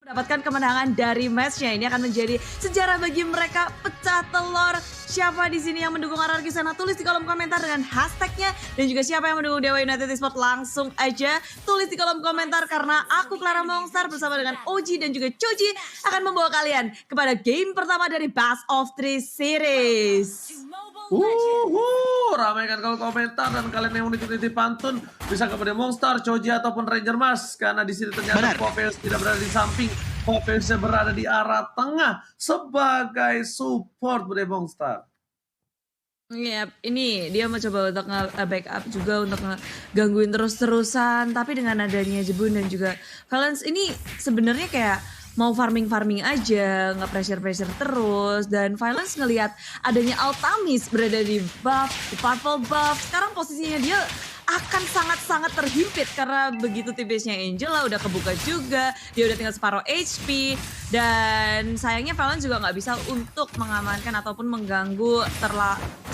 Mendapatkan kemenangan dari matchnya. Ini akan menjadi sejarah bagi mereka pecah telur. Siapa di sini yang mendukung RRQ sana? Tulis di kolom komentar dengan hashtagnya. Dan juga siapa yang mendukung Dewa United Esport langsung aja tulis di kolom komentar. Karena aku Clara Mongstar bersama dengan Oji dan juga Choji akan membawa kalian kepada game pertama dari Best of 3 Series. Ramaikan kalau komentar dan kalian yang unik-unik pantun bisa kepada Mongstar, Choji ataupun Ranger Mas karena di sini ternyata Popeyes tidak berada di samping, Popeyes berada di arah tengah sebagai support bude Mongstar. Iya, ini dia mencoba untuk nge-backup juga untuk ngegangguin terus-terusan, tapi dengan adanya Jebun dan juga Valence ini sebenarnya kayak mau farming aja, nge-pressure terus, dan Violence ngelihat adanya Altamis berada di buff, di purple buff, sekarang posisinya dia akan sangat-sangat terhimpit karena begitu TBS-nya Angela udah kebuka juga, dia udah tinggal separuh HP, dan sayangnya Valence juga nggak bisa untuk mengamankan ataupun mengganggu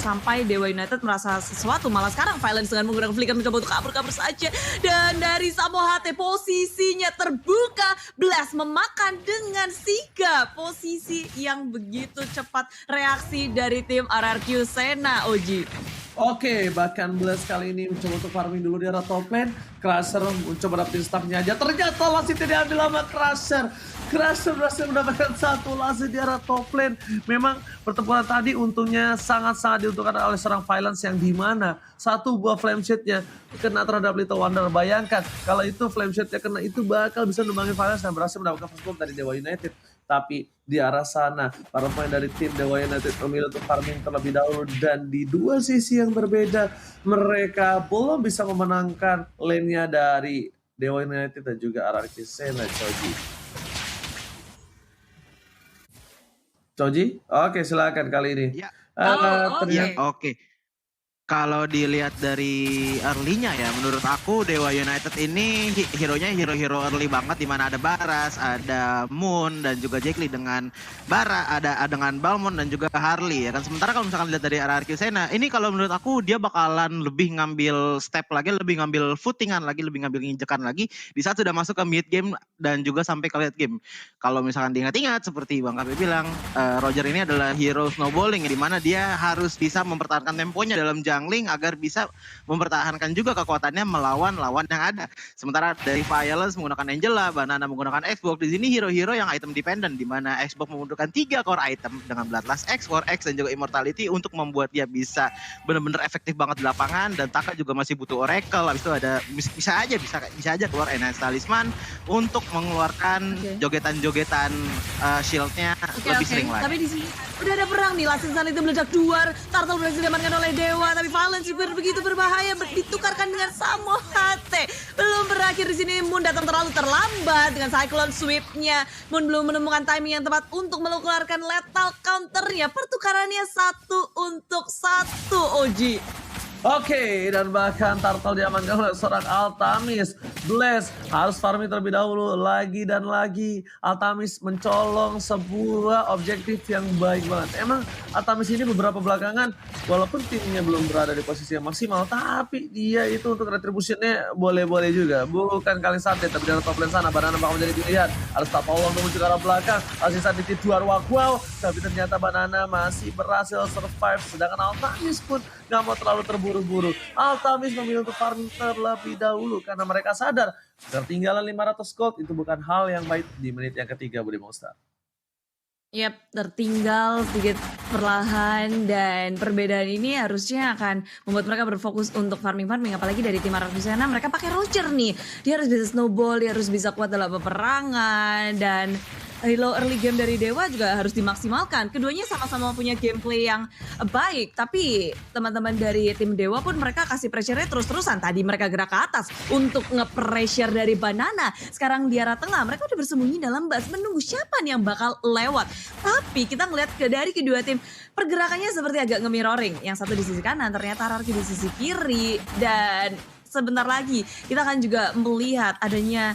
sampai Dewa United merasa sesuatu. Malah sekarang Valence dengan menggunakan flicker mencoba untuk kabur saja, dan dari Samohate posisinya terbuka, Blast memakan dengan sigap posisi yang begitu cepat reaksi dari tim RRQ Sena, Oji. Oke, bahkan Blast kali ini mencoba untuk farming dulu di arah top lane. Crusher mencoba dapetin staffnya aja. Ternyata Lassie tidak diambil sama Crusher. Crusher berhasil mendapatkan satu Lassie di arah top lane. Memang pertempuran tadi untungnya sangat-sangat diuntungkan oleh seorang Violence yang dimana satu buah flame shade-nya kena terhadap Little Wonder. Bayangkan kalau itu flame shade-nya kena, itu bakal bisa numbangin Violence dan berhasil mendapatkan first blood dari Dewa United. Tapi di arah sana para pemain dari tim Dewa United memilih untuk farming terlebih dahulu, dan di dua sisi yang berbeda mereka belum bisa memenangkan lane-nya dari Dewa United dan juga RRQ Sena. Choji? Oke, silakan kali ini. Ya. Oke. Kalau dilihat dari early-nya ya, menurut aku Dewa United ini hero-nya hero-hero early banget, dimana ada Baras, ada Moon, dan juga Jack Lee dengan ada dengan Balmond dan juga Harley ya kan. Sementara kalau misalkan lihat dari RRQ Sena, ini kalau menurut aku dia bakalan lebih ngambil step lagi, lebih ngambil footingan lagi, lebih ngambil nginjekan lagi di saat sudah masuk ke mid game dan juga sampai ke late game. Kalau misalkan diingat-ingat seperti Bang Kabe bilang, Roger ini adalah hero snowballing, di mana dia harus bisa mempertahankan temponya dalam jungling agar bisa mempertahankan juga kekuatannya melawan lawan yang ada. Sementara dari Violence menggunakan Angela, Banana menggunakan Xbox, di sini hero-hero yang item dependent, di mana Xbox membutuhkan 3 core item dengan Bloodlust X, Core X, dan juga Immortality untuk membuat dia bisa benar-benar efektif banget di lapangan. Dan Taka juga masih butuh Oracle, habis itu ada bisa aja keluar Enhanced Talisman untuk mengeluarkan jogetan-jogetan shieldnya lebih sering lagi. Tapi di sini udah ada perang nih, Last Insan itu meledak duar, Turtle berhasil diamankan oleh Dewa, tapi Valence juga begitu berbahaya, ditukarkan dengan Samohate. Belum berakhir di sini, Moon datang terlalu terlambat dengan Cyclone Sweep-nya. Moon belum menemukan timing yang tepat untuk mengeluarkan lethal counter-nya. Pertukarannya 1-1, Oji. Oke, dan bahkan Turtle diamankan oleh seorang Altamis. Blast harus farming terlebih dahulu, lagi dan lagi. Altamis mencolong sebuah objektif yang baik banget. Emang Altamis ini beberapa belakangan, walaupun timnya belum berada di posisi yang maksimal, tapi dia itu untuk retributionnya boleh-boleh juga. Bukan kali sate, tapi dari top lane sana, Banana bakal menjadi pilihan. Harus tak tolong menuju ke arah belakang. Asisa di luar wow, tapi ternyata Banana masih berhasil survive. Sedangkan Altamis pun gak mau terlalu terburu-buru. Altamis memilih untuk farming terlebih dahulu karena mereka sadar ketinggalan 500 gold itu bukan hal yang baik di menit yang ketiga, Bude Mongstar. Yap, tertinggal sedikit perlahan, dan perbedaan ini harusnya akan membuat mereka berfokus untuk farming, apalagi dari tim RRQ Sena. Mereka pakai Roger nih, dia harus bisa snowball, dia harus bisa kuat dalam peperangan, dan early game dari Dewa juga harus dimaksimalkan. Keduanya sama-sama punya gameplay yang baik, tapi teman-teman dari tim Dewa pun mereka kasih pressure-nya terus-terusan. Tadi mereka gerak ke atas untuk nge-pressure dari Banana. Sekarang di arah tengah, mereka udah bersembunyi dalam base menunggu siapa nih yang bakal lewat. Tapi kita ngeliat dari kedua tim, pergerakannya seperti agak nge-mirroring. Yang satu di sisi kanan, ternyata RRQ di sisi kiri. Dan sebentar lagi kita akan juga melihat adanya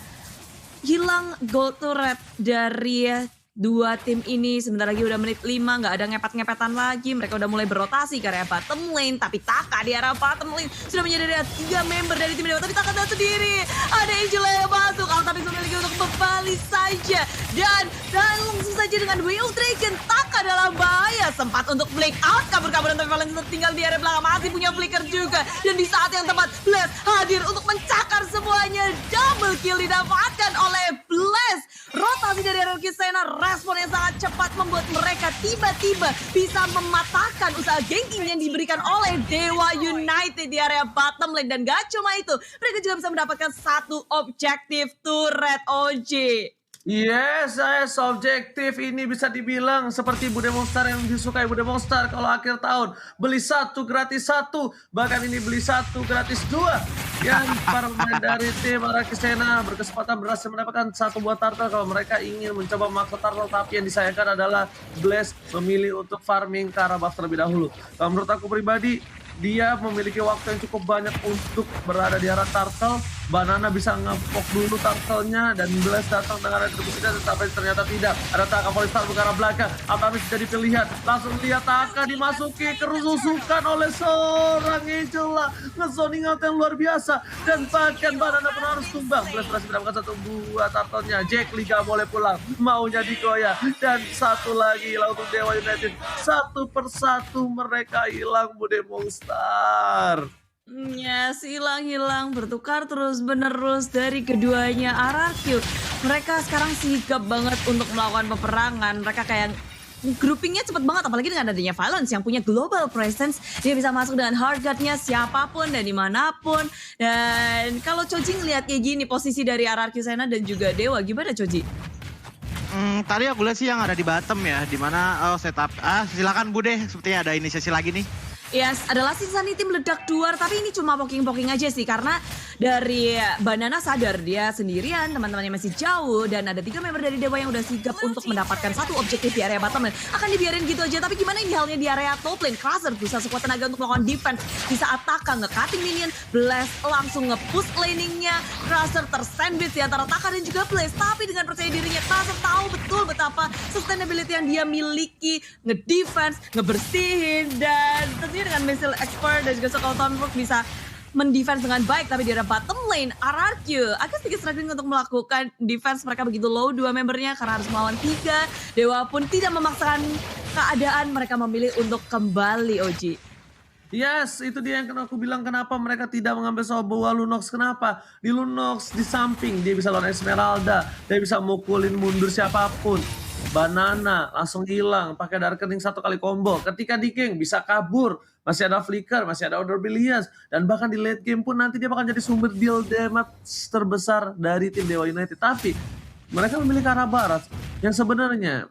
hilang gold turret dari dua tim ini sebentar lagi udah menit 5, nggak ada ngepet-ngepetan lagi. Mereka udah mulai berotasi ke area bottom lane, tapi Taka di area bottom lane sudah menjadi 3 member dari tim Dewa, tapi Taka tahu sendiri. Ada Angel yang masuk, Altamis memiliki untuk kembali saja. Dan langsung saja dengan Wheel Dragon, Taka dalam bahaya. Sempat untuk break out, kabur-kaburan, tapi Valens tinggal di area belakang, masih punya flicker juga. Dan di saat yang tepat, Blaze hadir untuk mencakar semuanya. Double kill didapatkan oleh Blaze. Rotasi dari RRQ Sena, respon yang sangat cepat membuat mereka tiba-tiba bisa mematahkan usaha ganking yang diberikan oleh Dewa United di area bottom lane. Dan gak cuma itu, mereka juga bisa mendapatkan satu objektif turret OG. Yes, objektif ini bisa dibilang seperti Bude Monster yang disukai Bude Monster kalau akhir tahun. Beli 1 gratis 1, bahkan ini beli 1 gratis 2. Yang para pemain dari tim Arakisena berkesempatan berhasil mendapatkan 1 buah turtle kalau mereka ingin mencoba memaksa turtle. Tapi yang disayangkan adalah Blaze memilih untuk farming ke arah buff terlebih dahulu. Kalau menurut aku pribadi, dia memiliki waktu yang cukup banyak untuk berada di arah turtle. Banana bisa ngepok dulu turtle-nya dan Blaze datang dengan retribusinya, tetapi ternyata tidak. Ada Taka Polistar ke arah belakang. Altamis jadi pilihan. Langsung lihat Taka dimasuki kerusukan oleh seorang Angela. Ngezoning out yang luar biasa. Dan bahkan Banana pun harus tumbang. Blaze berhasil mendapatkan 1 buah turtle-nya. Jack Lee gak boleh pulang. Maunya digoyah. Dan satu lagi hilang untuk Dewa United. Satu persatu mereka hilang, Bude Monster. Yes, hilang-hilang, bertukar terus-menerus dari keduanya RRQ. Mereka sekarang sigap banget untuk melakukan peperangan. Mereka kayak groupingnya cepet banget, apalagi dengan adanya Valens yang punya global presence. Dia bisa masuk dengan hard guard-nya siapapun dan dimanapun. Dan kalau Choji ngeliat kayak gini posisi dari RRQ Sena dan juga Dewa, gimana Choji? Tadi aku lihat sih yang ada di bottom ya, dimana setup. Silakan Bude, sepertinya ada inisiasi lagi nih. Yes, adalah Insanity meledak duar, tapi ini cuma poking-poking aja sih, karena dari Banana sadar dia sendirian, teman-temannya masih jauh, dan ada 3 member dari Dewa yang udah sigap untuk mendapatkan 1 objektif di area bottom lane. Akan dibiarin gitu aja, tapi gimana ini halnya di area top lane? Crusher berusaha sekuat tenaga untuk melakukan defense. Di saat Taka nge-cutting minion, Blaze langsung nge-push laningnya. Crusher tersandwich di antara Taka dan juga Blaze, tapi dengan percaya dirinya, Crusher tahu betul betapa sustainability yang dia miliki, nge-defense, ngebersihin, dan tentunya dengan missile expert dan juga Soul Tomahawk bisa mendefense dengan baik. Tapi di area bottom lane RRQ agak sedikit struggling untuk melakukan defense. Mereka begitu low 2 membernya karena harus melawan 3. Dewa pun tidak memaksakan keadaan, mereka memilih untuk kembali OG. Yes, itu dia yang aku bilang kenapa mereka tidak mengambil sebuah Lunox. Kenapa? Di Lunox di samping dia bisa lawan Esmeralda, dia bisa mukulin mundur siapapun. Banana langsung hilang pakai Darkening 1 kali combo. Ketika di geng bisa kabur, masih ada flicker, masih ada Order Billions, dan bahkan di late game pun nanti dia bakal jadi sumber deal damage terbesar dari tim Dewa United. Tapi mereka memilih ke arah barat yang sebenarnya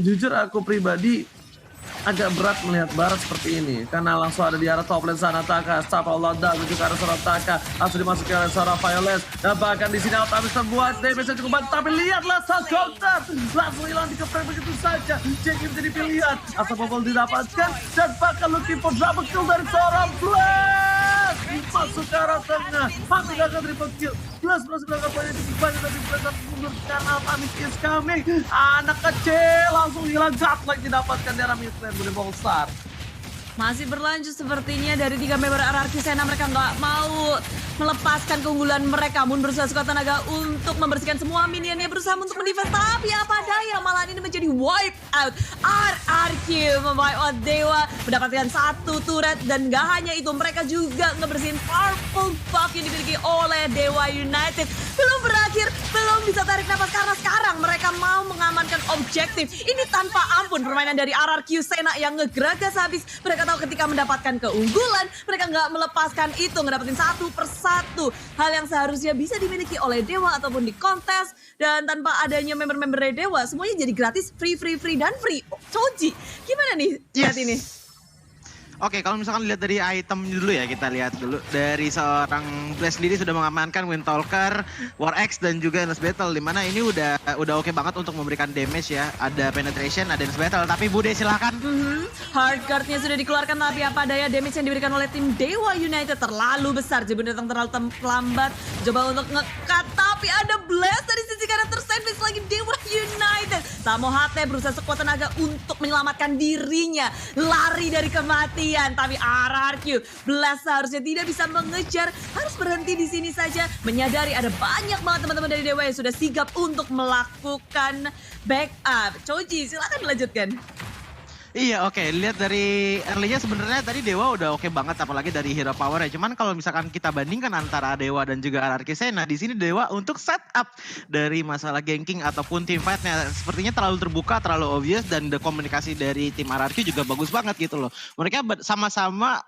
jujur aku pribadi agak berat melihat barat seperti ini, karena langsung ada di arah top lane sana Taka, Sapa Allah dan menuju ke arah seorang Taka, langsung dimasuki oleh seorang Violence, dan bahkan di sini Altamis terbuat damage yang cukup banyak. Tapi lihatlah saat counter langsung hilang di kepres begitu saja. Jack menjadi pilihan, asal bobol didapatkan, dan bahkan looking for double kill dari seorang Blaze masuk ke arah tengah, masuk ke arah triple kill. Blaze berhasil melakukan poin yang cukup banyak, tapi Blaze harus mundur karena Altamis is coming. Anak kecil langsung hilang, godlike didapatkan di arah mid lane Bude Monster. Masih berlanjut sepertinya dari 3 member RRQ Sena, mereka nggak mau melepaskan keunggulan mereka. Moon berusaha sekuat tenaga untuk membersihkan semua minionnya, berusaha untuk mendefense, tapi apa daya malah ini menjadi wipe out. RRQ memwipe out Dewa, mendapatkan 1 turret, dan gak hanya itu, mereka juga ngebersihin purple buff yang dimiliki oleh Dewa United. Belum berakhir, belum bisa tarik nafas karena sekarang mereka mau mengamankan objektif. Ini tanpa ampun permainan dari RRQ Sena yang ngegeragas habis. Mereka tahu ketika mendapatkan keunggulan, mereka nggak melepaskan itu, ngedapetin 1 persatu. Hal yang seharusnya bisa dimiliki oleh Dewa ataupun di kontes. Dan tanpa adanya member-member dari Dewa, semuanya jadi gratis, free, dan free. Choji, gimana nih lihat ini? Oke, kalau misalkan lihat dari item dulu ya, kita lihat dulu. Dari seorang Blaze sendiri sudah mengamankan Windtalker, War Axe, dan juga Endless Battle. Dimana ini udah oke banget untuk memberikan damage ya. Ada penetration, ada Endless Battle. Tapi Bude silahkan. Hard guard-nya sudah dikeluarkan, tapi apa daya damage yang diberikan oleh tim Dewa United terlalu besar. Jebun datang terlalu lambat, coba untuk nge-cut, tapi ada Blast dari sisi kanan tersandwich lagi Dewa United. Samo HT berusaha sekuat tenaga untuk menyelamatkan dirinya. Lari dari kematian. Tapi RRQ Blast seharusnya tidak bisa mengejar. Harus berhenti di sini saja. Menyadari ada banyak banget teman-teman dari Dewa yang sudah sigap untuk melakukan backup. Choji, silakan dilanjutkan. Iya, oke. Lihat dari early-nya sebenarnya tadi Dewa udah oke banget, apalagi dari hero power ya. Cuman kalau misalkan kita bandingkan antara Dewa dan juga RRQ Sena, di sini Dewa untuk setup dari masalah ganking ataupun team fight-nya sepertinya terlalu terbuka, terlalu obvious, dan komunikasi dari tim RRQ juga bagus banget gitu loh. Mereka sama-sama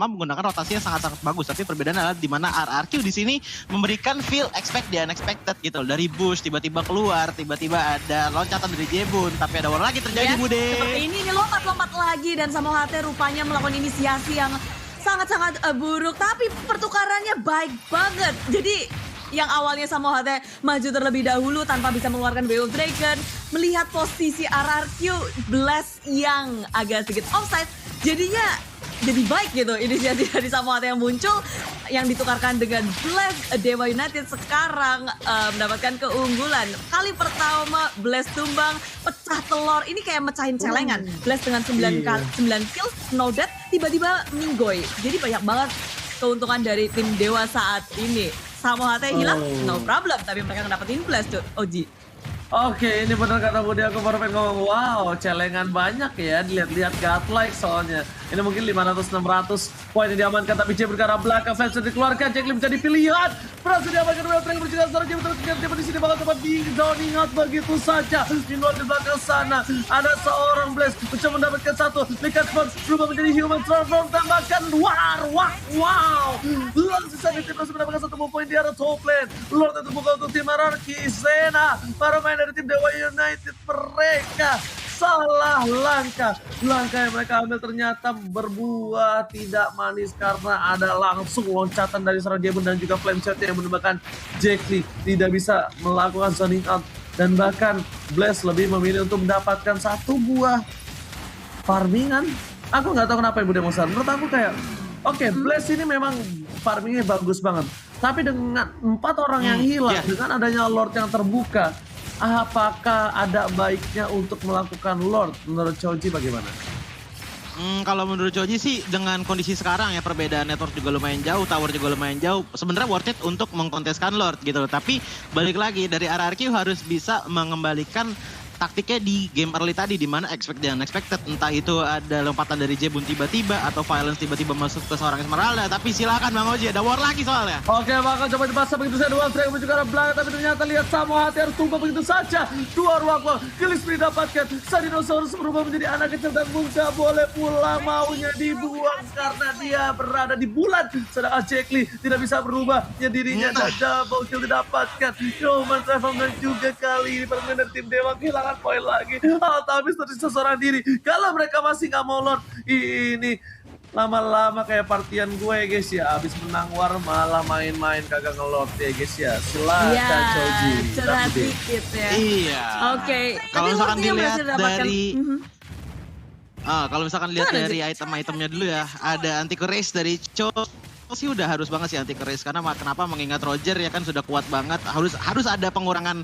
menggunakan rotasi yang sangat-sangat bagus, tapi perbedaan adalah di mana RRQ di sini memberikan feel expect the unexpected gitu loh. Dari bush tiba-tiba keluar, tiba-tiba ada loncatan dari Jebun, tapi ada war lagi terjadi, Bude. Seperti ini lompat-lompat lagi dan Samo HT rupanya melakukan inisiasi yang sangat-sangat buruk, tapi pertukarannya baik banget. Jadi yang awalnya Samo HT maju terlebih dahulu tanpa bisa mengeluarkan Way of Dragon, melihat posisi RRQ Blast yang agak sedikit offside, jadinya jadi baik gitu inisiasi dari Samo HT yang muncul, yang ditukarkan dengan Blast. Dewa United sekarang mendapatkan keunggulan. Kali pertama Blast tumbang, pecah telur. Ini kayak mecahin celengan. Blast dengan 9 kills, no death, tiba-tiba minggoy. Jadi banyak banget keuntungan dari tim Dewa saat ini. Samo HT hilang, no problem. Tapi mereka ngedapetin Blast tuh, Oji. Oke, ini benar kata Budi, aku baru pengen ngomong, wow, celengan banyak ya, dilihat-lihat godlike soalnya. Ini mungkin 500-600 poin yang diamankan, tapi J berkara belakang, fans dikeluarkan, Jack Lee menjadi pilihan. Berhasil diamankan, Will Frank berjalan secara J berkara di sini bakal tempat di zone, ingat begitu saja. Di luar di belakang sana, ada seorang Blaze, mencoba mendapatkan satu, Likat Box berubah menjadi Human Transform, tambahkan wow. Langsung saja tim masih mendapatkan satu poin di arah top lane. Lord yang terbuka untuk tim RRQ Sena, para main dari tim Dewa United, mereka salah langkah yang mereka ambil ternyata berbuah tidak manis karena ada langsung loncatan dari seorang Jebun dan juga flame shot yang menyebabkan Jack Lee tidak bisa melakukan zoning out, dan bahkan Blast lebih memilih untuk mendapatkan satu buah farmingan. Aku nggak tahu kenapa Ibu Demonstran, menurut aku kayak oke, Blast ini memang farmingnya bagus banget, tapi dengan 4 orang yang hilang, dengan adanya Lord yang terbuka, apakah ada baiknya untuk melakukan Lord? Menurut Choji bagaimana? Kalau menurut Choji sih dengan kondisi sekarang ya, perbedaan network juga lumayan jauh, tower juga lumayan jauh, sebenarnya worth it untuk mengkonteskan Lord gitu loh. Tapi balik lagi dari RRQ harus bisa mengembalikan taktiknya di game early tadi, di mana expect dan unexpected, entah itu ada lompatan dari Jebun tiba-tiba atau Violence tiba-tiba masuk ke seorang Esmeralda. Tapi silakan Bang Oji, ada war lagi soalnya. Oke, bakal coba dipasang begitu saja, Will Frank menuju ke arah belakang, tapi ternyata lihat Samo HT harus tumbang begitu saja. Dua ruang Gillis didapatkan, Sadinosaurus berubah menjadi anak kecil dan nggak boleh pula maunya dibuang karena dia berada di bulan. Sedangkan Jack Lee tidak bisa berubah, ya dirinya dan double kill didapatkan. Human Travel dan juga kali ini permainan tim Dewa kehilangan poin lagi. Tapi tersisa seorang diri. Kalau mereka masih nggak mau Lord, ini lama-lama kayak partian gue guys ya. Abis menang war malah main-main kagak nge-Lord ya guys ya. Silakan Choji. Cerah dikit ya. Iya. Oke. Kalau misalkan dilihat dari kalau misalkan lihat dari item-itemnya dulu ya, ada anti race dari Cho sih udah harus banget sih anti race, karena kenapa, mengingat Roger ya kan sudah kuat banget, harus ada pengurangan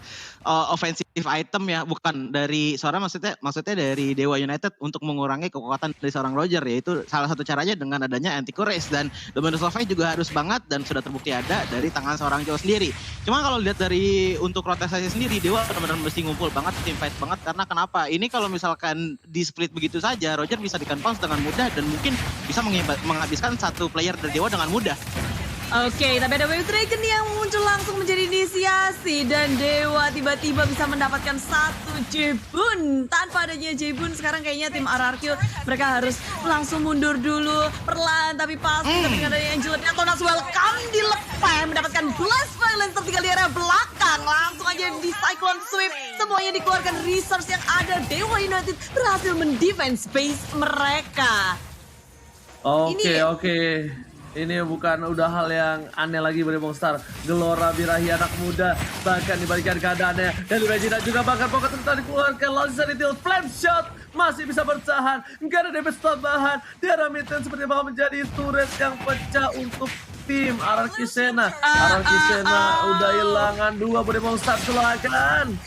offensive item ya, bukan dari seorang maksudnya dari Dewa United untuk mengurangi kekuatan dari seorang Roger, yaitu salah satu caranya dengan adanya anti race, dan Dominus of Fate juga harus banget dan sudah terbukti ada dari tangan seorang Joe sendiri. Cuma kalau lihat dari untuk rotasi sendiri, Dewa benar-benar mesti ngumpul banget, team fight banget, karena kenapa? Ini kalau misalkan di split begitu saja, Roger bisa di-confound dengan mudah dan mungkin bisa menghabiskan satu player dari Dewa dengan mudah. Oke, tapi ada Wave Dragon yang muncul langsung menjadi inisiasi, dan Dewa tiba-tiba bisa mendapatkan satu Jebun. Tanpa adanya Jebun, sekarang kayaknya tim RRQ mereka harus langsung mundur dulu, perlahan tapi pasti. Tapi dengan adanya Angel dan Tonas welcome dilepas, mendapatkan Blast Violence tertinggal di area belakang. Langsung aja di Cyclone Sweep, semuanya dikeluarkan resource yang ada. Dewa United berhasil mendefense base mereka. Oke. Ini bukan udah hal yang aneh lagi bagi Monster. Gelora birahi anak muda, bahkan dibalikan keadaannya. Dan Regina juga bahkan pocket tadi dikeluarkan. Langsung detail flame shot, masih bisa bertahan. Nggak ada damage tambahan. Dia Mitten seperti bakal menjadi turret yang pecah untuk tim RRQ Sena. RRQ Sena udah hilangan 2 body Monster, silakan.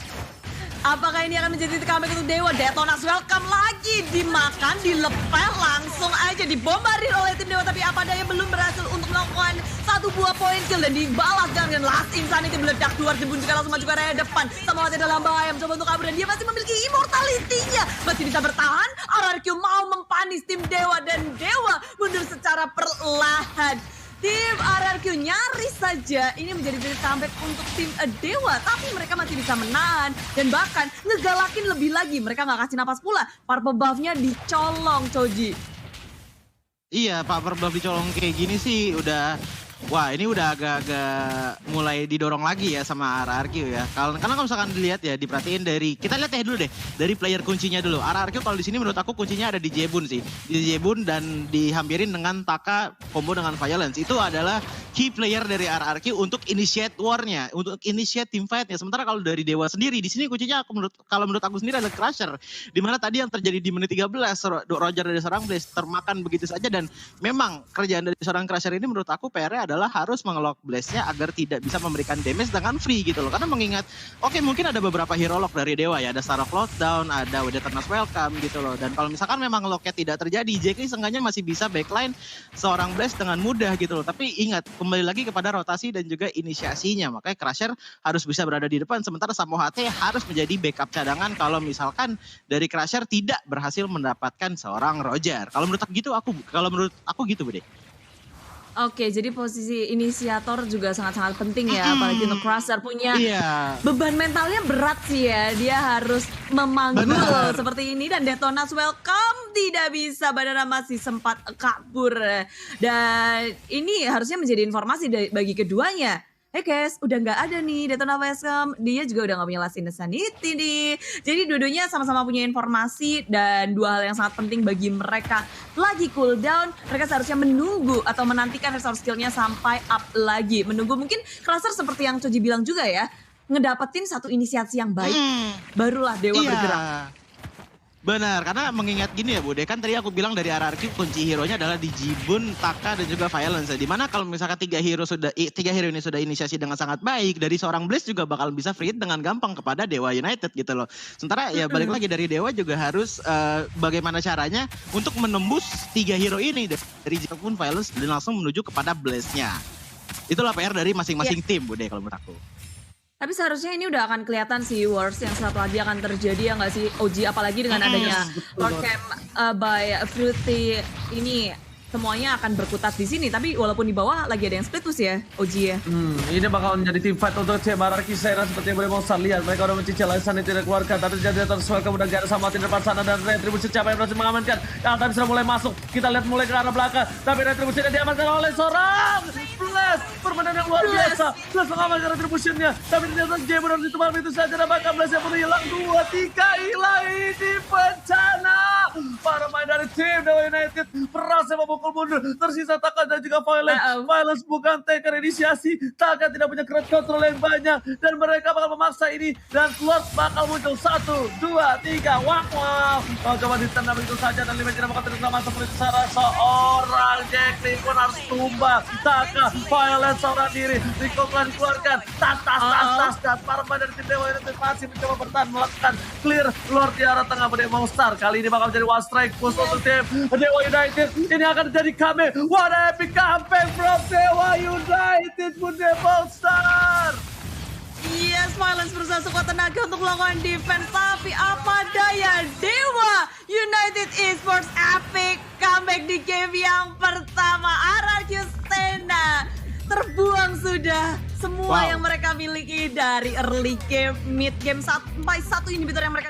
Apakah ini akan menjadi comeback untuk Dewa? Detonas welcome lagi, dimakan, dilepel, langsung aja dibombardir oleh tim Dewa. Tapi apa daya belum berhasil untuk melakukan satu buah poin kill dan dibalas dengan Last Insanity meledak. Luar Jebun juga langsung maju ke area depan. Sama mati dalam bahaya, mencoba untuk kabur dan dia masih memiliki immortality-nya. Masih bisa bertahan, RRQ mau mempanis tim Dewa dan Dewa mundur secara perlahan. Tim RRQ nyaris saja ini menjadi comeback untuk tim Dewa, tapi mereka masih bisa menahan dan bahkan ngegalakin lebih lagi. Mereka nggak kasih napas pula, purple buff-nya dicolong, Choji. Iya, Pak Perbab dicolong kayak gini sih udah, wah ini udah agak-agak mulai didorong lagi ya sama RRQ ya. Karena kalau misalkan dilihat ya, diperhatiin dari, kita lihat ya dulu deh, dari player kuncinya dulu. RRQ kalau di sini menurut aku kuncinya ada di Jebun sih. Di Jebun dan dihampirin dengan Taka combo dengan Violence. Itu adalah key player dari RRQ untuk initiate war-nya, untuk initiate team fight-nya. Sementara kalau dari Dewa sendiri, di sini kuncinya kalau menurut aku sendiri adalah Crusher. Dimana tadi yang terjadi di menit 13, Roger dari seorang Blaze termakan begitu saja. Dan memang kerjaan dari seorang Crusher ini menurut aku PR-nya adalah harus mengelock Blaze-nya agar tidak bisa memberikan damage dengan free gitu loh. Karena mengingat, oke mungkin ada beberapa hero lock dari Dewa ya, ada Star of Lockdown, ada Eternal Welcome gitu loh. Dan kalau misalkan memang locknya tidak terjadi, Jackly seenggaknya masih bisa backline seorang Blaze dengan mudah gitu loh. Tapi ingat, kembali lagi kepada rotasi dan juga inisiasinya. Makanya Crusher harus bisa berada di depan, sementara Samo HT harus menjadi backup cadangan kalau misalkan dari Crusher tidak berhasil mendapatkan seorang Roger. Kalau menurut aku gitu, Bude. Oke, jadi posisi inisiator juga sangat-sangat penting ya, apalagi untuk Crusher punya beban mentalnya berat sih ya. Dia harus memanggul seperti ini dan Detonas welcome tidak bisa, Banana masih sempat kabur. Dan ini harusnya menjadi informasi bagi keduanya. Hey guys, udah nggak ada nih Detonas welcome, dia juga udah nggak punya Last Insanity nih. Jadi dua-duanya sama-sama punya informasi dan dua hal yang sangat penting bagi mereka. Lagi cooldown, mereka seharusnya menunggu atau menantikan resource skillnya sampai up lagi. Menunggu mungkin Crusher seperti yang Choji bilang juga ya, ngedapetin satu inisiasi yang baik, barulah Dewa bergerak. Benar, karena mengingat gini ya Bude, kan tadi aku bilang dari RRQ kunci hero-nya adalah di Jibun, Taka dan juga Violence. Dimana kalau misalkan tiga hero ini sudah inisiasi dengan sangat baik, dari seorang Blaze juga bakal bisa free hit dengan gampang kepada Dewa United gitu loh. Sementara ya balik lagi dari Dewa juga harus bagaimana caranya untuk menembus tiga hero ini dari Jibun, Violence dan langsung menuju kepada Blaze-nya. Itulah PR dari masing-masing tim Bude kalau menurut aku. Tapi seharusnya ini udah akan kelihatan sih wars yang satu lagi akan terjadi ya nggak sih OG, apalagi dengan adanya Lord Camp by Fruity ini semuanya akan berkutat di sini. Tapi walaupun di bawah lagi ada yang split ya OG ya. Ini bakal menjadi team fight untuk tim RRQ Sera seperti yang boleh mau lihat. Mereka udah mencicil Lisan yang tidak keluarkan, tapi terjadi tersuai kemudian gak ada sama tim depan sana dan Retribution siapa yang berhasil mengamankan. Altan sudah mulai masuk, kita lihat mulai ke arah belakang, tapi Retribution diamankan oleh seorang Blast. Permainan yang luar biasa, Blast mengamankan Retribution-nya, tapi ternyata Jebun harus ditemukan itu saja dan bahkan Blast yang pun hilang 2-3 hilang. Ini bencana. Para main dari tim Dewa United berhasil memukul mundur, tersisa Taka dan juga Violence. Violence bukan taker inisiasi, Taka tidak punya crowd control yang banyak dan mereka bakal memaksa ini dan Lord bakal muncul 1, 2, 3, wow. Kalau coba ditendang begitu saja dan Lima tidak bakal terima seperti cara seorang Jackly pun harus tumbang. Taka, Violence seorang diri, Rico telah dikeluarkan, tas dan para main dari tim Dewa United masih mencoba bertahan melakukan clear Lord di arah tengah pada Monster. Kali ini bakal jadi one strike push untuk tim Dewa United. Ini akan jadi comeback. What a epic comeback from Dewa United Bunda Monster. Yes, Violence berusaha sekuat tenaga untuk melakukan defense, tapi apa daya Dewa United Esports epic comeback di game yang pertama. RRQ Sena terbuang sudah semua yang mereka miliki dari early game, mid game sampai satu inhibitor yang mereka